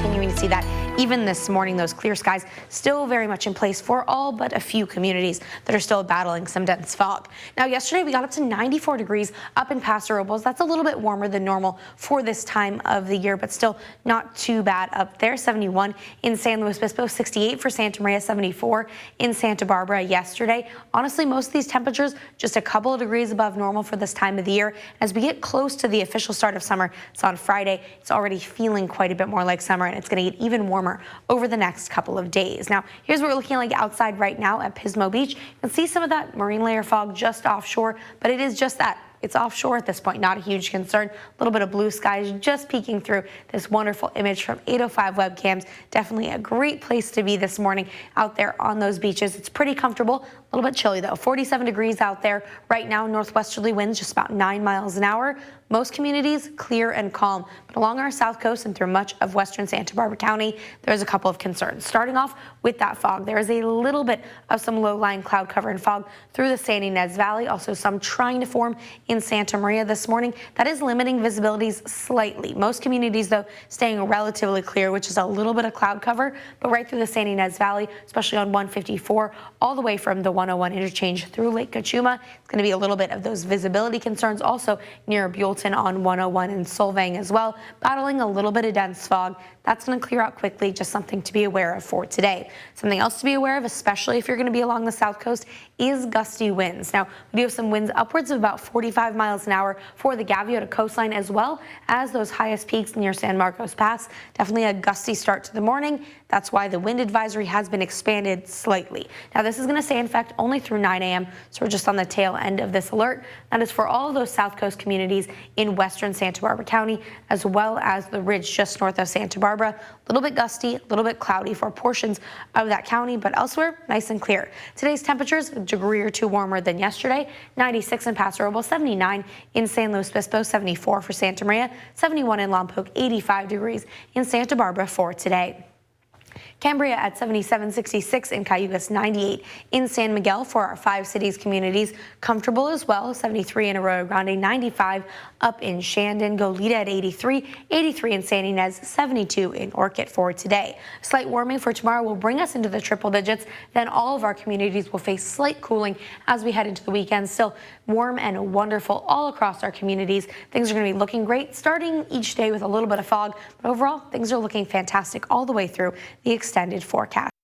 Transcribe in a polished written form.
continuing to see that even this morning. Those clear skies still very much in place for all but a few communities that are still battling some dense fog. Now, yesterday we got up to 94 degrees up in Paso Robles. That's a little bit warmer than normal for this time of the year, but still not too bad up there. 71 in San Luis Obispo, 68 for Santa Maria, 74 in Santa Barbara yesterday. Honestly, most of these temperatures just a couple of degrees above normal for this time of the year. As we get close to the official start of summer, it's on Friday, it's already feeling quite a bit more like summer, and it's going to get even warmer over the next couple of days. Now, here's what we're looking like outside right now at Pismo Beach. You can see some of that marine layer fog just offshore, but it is just that. It's offshore at this point, not a huge concern. A little bit of blue skies just peeking through this wonderful image from 805 webcams. Definitely a great place to be this morning out there on those beaches. It's pretty comfortable, a little bit chilly though. 47 degrees out there right now, northwesterly winds just about 9 miles an hour. Most communities clear and calm, but along our south coast and through much of western Santa Barbara County, there's a couple of concerns. Starting off with that fog, there is a little bit of some low-lying cloud cover and fog through the San Ynez Valley, also some trying to form in Santa Maria this morning. That is limiting visibilities slightly. Most communities, though, staying relatively clear, which is a little bit of cloud cover, but right through the San Ynez Valley, especially on 154, all the way from the 101 interchange through Lake Cachuma. It's going to be a little bit of those visibility concerns also near Buellton on 101 and Solvang as well, battling a little bit of dense fog. That's going to clear out quickly, just something to be aware of for today. Something else to be aware of, especially if you're going to be along the south coast, is gusty winds. Now, we do have some winds upwards of about 45 miles an hour for the Gaviota coastline, as well as those highest peaks near San Marcos Pass. Definitely a gusty start to the morning. That's why the wind advisory has been expanded slightly. Now, this is going to stay in effect only through 9 a.m., so we're just on the tail end of this alert. That is for all of those south coast communities in western Santa Barbara County, as well as the ridge just north of Santa Barbara. A little bit gusty, a little bit cloudy for portions of that county, but elsewhere, nice and clear. Today's temperatures, a degree or two warmer than yesterday. 96 in Paso Robles, 79 in San Luis Obispo, 74 for Santa Maria, 71 in Lompoc, 85 degrees in Santa Barbara for today. Cambria at 77, 66 in Cayugas, 98 in San Miguel for our 5 cities communities. Comfortable as well, 73 in Arroyo Grande, 95 up in Shandon. Goleta at 83, 83 in San Ynez, 72 in Orchid for today. Slight warming for tomorrow will bring us into the triple digits. Then all of our communities will face slight cooling as we head into the weekend. Still warm and wonderful all across our communities. Things are going to be looking great, starting each day with a little bit of fog, but overall things are looking fantastic all the way through the extended forecast.